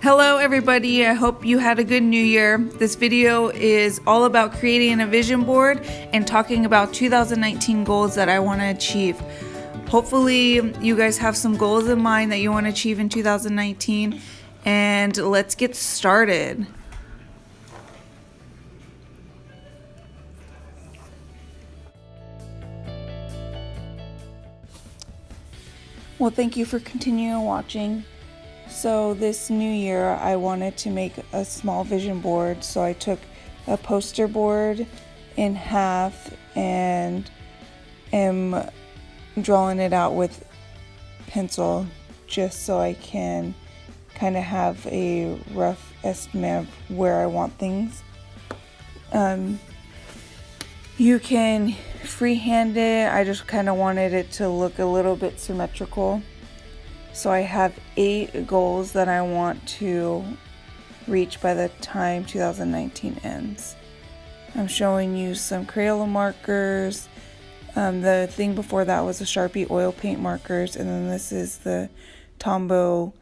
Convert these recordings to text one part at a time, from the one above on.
Hello everybody, I hope you had a good new year. This video is all about creating a vision board and talking about 2019 goals that I want to achieve. Hopefully you guys have some goals in mind that you want to achieve in 2019, and let's get started. Well, thank you for continuing watching. So this new year I wanted to make a small vision board, so I took a poster board in half and am drawing it out with pencil just so I can kind of have a rough estimate of where I want things. You can freehand it. I just kind of wanted it to look a little bit symmetrical. So I have 8 goals that I want to reach by the time 2019 ends. I'm showing you some Crayola markers. The thing before that was the Sharpie oil paint markers, and then this is the Tombow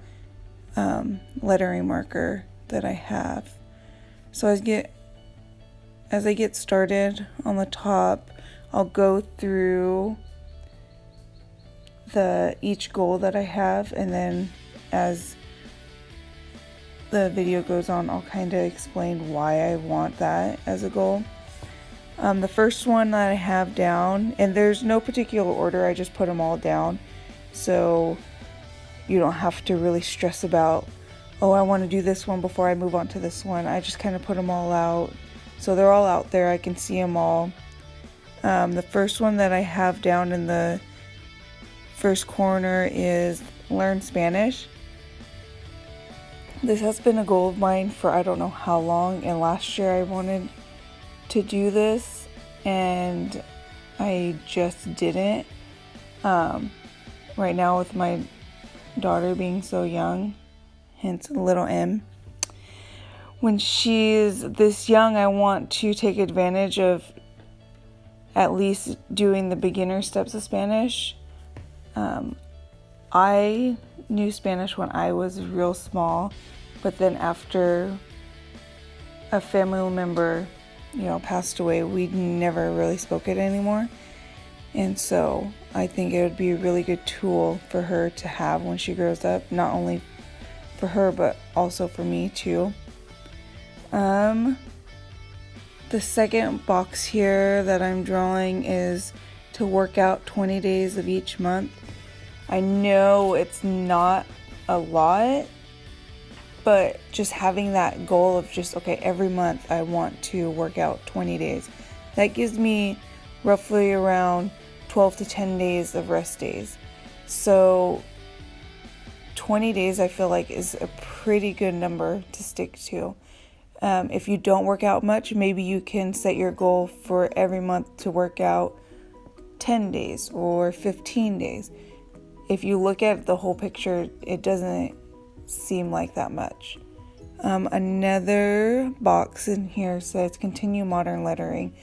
lettering marker that I have. So as I get started on the top, I'll go through each goal that I have, and then as the video goes on, I'll kind of explain why I want that as a goal. The first one that I have down, and there's no particular order, I just put them all down so you don't have to really stress about, oh, I want to do this one before I move on to this one. I just kind of put them all out so they're all out there, I can see them all. The first one that I have down in the first corner is learn Spanish. This has been a goal of mine for I don't know how long, and last year I wanted to do this and I just didn't. Right now with my daughter being so young, hence little M, when she's this young, I want to take advantage of at least doing the beginner steps of Spanish. I knew Spanish when I was real small, but then after a family member, passed away, we never really spoke it anymore. And so I think it would be a really good tool for her to have when she grows up, not only for her, but also for me too. The second box here that I'm drawing is to work out 20 days of each month. I know it's not a lot, but just having that goal of just, okay, every month I want to work out 20 days. That gives me roughly around 12 to 10 days of rest days. So 20 days I feel like is a pretty good number to stick to. If you don't work out much, maybe you can set your goal for every month to work out 10 days or 15 days. If you look at the whole picture, it doesn't seem like that much. Another box in here says continue modern lettering.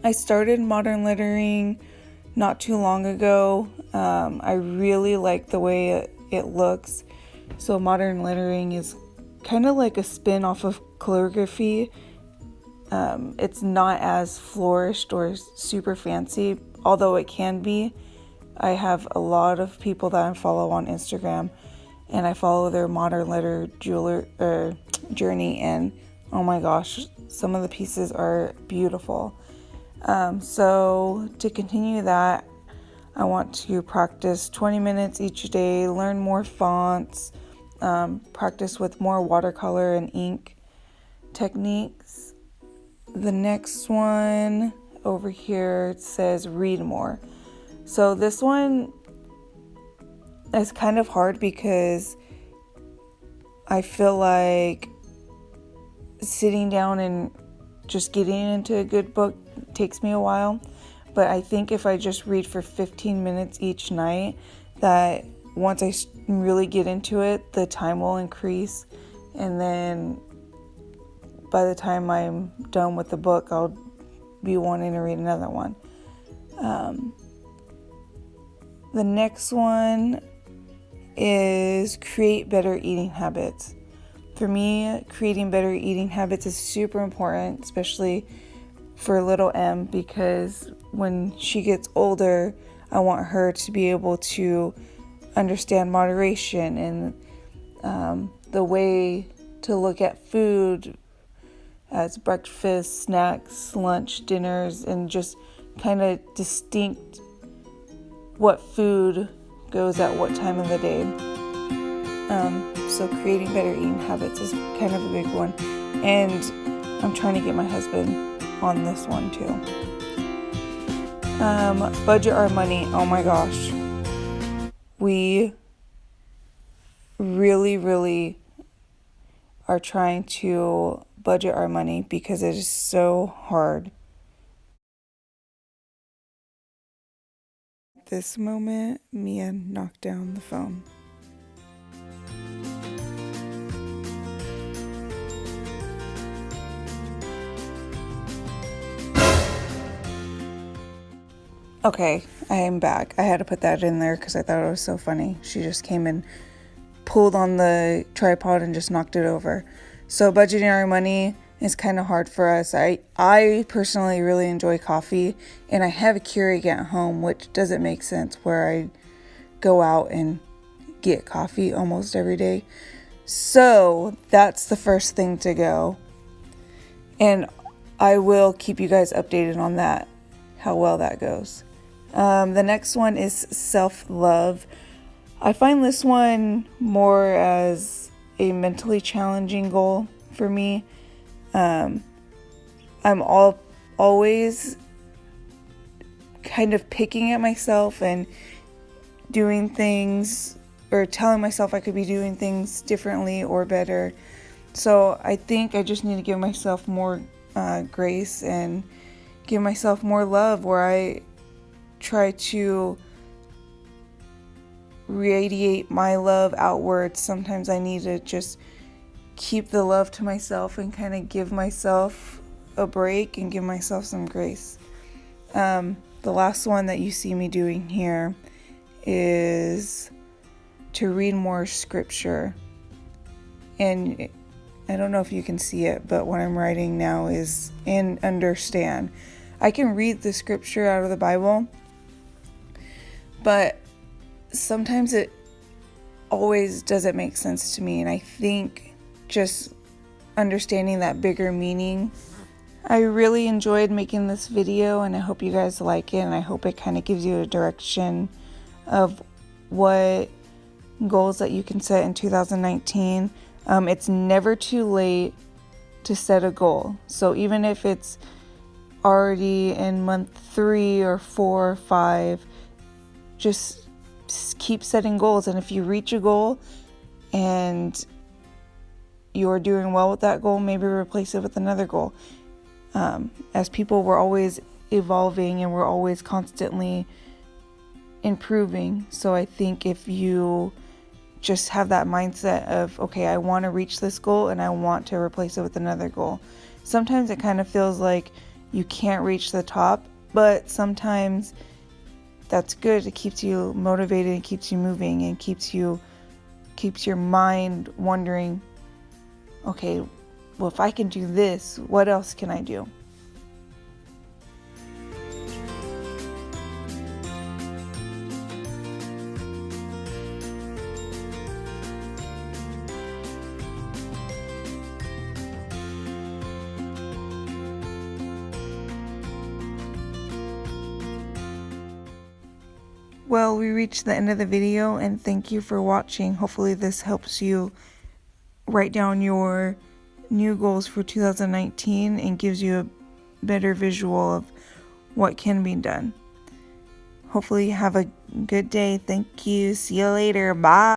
I started modern lettering not too long ago. I really like the way it looks. So modern lettering is kind of like a spin off of calligraphy. It's not as flourished or super fancy, although it can be. I have a lot of people that I follow on Instagram, and I follow their modern letter journey, and oh my gosh, some of the pieces are beautiful. So to continue that, I want to practice 20 minutes each day, learn more fonts, practice with more watercolor and ink techniques. The next one over here says read more. So this one is kind of hard because I feel like sitting down and just getting into a good book takes me a while. But I think if I just read for 15 minutes each night, that once I really get into it, the time will increase. And then by the time I'm done with the book, I'll be wanting to read another one. The next one is create better eating habits. For me, creating better eating habits is super important, especially for little M, because when she gets older, I want her to be able to understand moderation and the way to look at food as breakfast, snacks, lunch, dinners, and just kind of distinct what food goes at what time of the day. So creating better eating habits is kind of a big one, and I'm trying to get my husband on this one too. Budget our money. Oh my gosh, we really are trying to budget our money because it is so hard. At this moment, Mia knocked down the phone. Okay, I am back. I had to put that in there because I thought it was so funny. She just came and pulled on the tripod and just knocked it over. So budgeting our money is kind of hard for us. I personally really enjoy coffee, and I have a Keurig at home, which doesn't make sense where I go out and get coffee almost every day. So that's the first thing to go. And I will keep you guys updated on that, how well that goes. The next one is self-love. I find this one more as a mentally challenging goal for me. I'm always kind of picking at myself and doing things or telling myself I could be doing things differently or better. So I think I just need to give myself more grace and give myself more love, where I try to radiate my love outwards. Sometimes I need to just keep the love to myself and kind of give myself a break and give myself some grace. The last one that you see me doing here is to read more scripture. And I don't know if you can see it, but what I'm writing now is and understand. I can read the scripture out of the Bible, but sometimes it always doesn't make sense to me. And I think just understanding that bigger meaning. I really enjoyed making this video, and I hope you guys like it, and I hope it kind of gives you a direction of what goals that you can set in 2019. It's never too late to set a goal. So even if it's already in month 3 or 4 or 5, just keep setting goals. And if you reach a goal and you're doing well with that goal, maybe replace it with another goal. As people, we're always evolving and we're always constantly improving. So I think if you just have that mindset of, okay, I want to reach this goal and I want to replace it with another goal. Sometimes it kind of feels like you can't reach the top, but sometimes that's good. It keeps you motivated and keeps you moving and keeps your mind wondering, okay, well, if I can do this, what else can I do? Well, we reached the end of the video, and thank you for watching. Hopefully this helps you write down your new goals for 2019 and gives you a better visual of what can be done. Hopefully you have a good day. Thank you. See you later. Bye.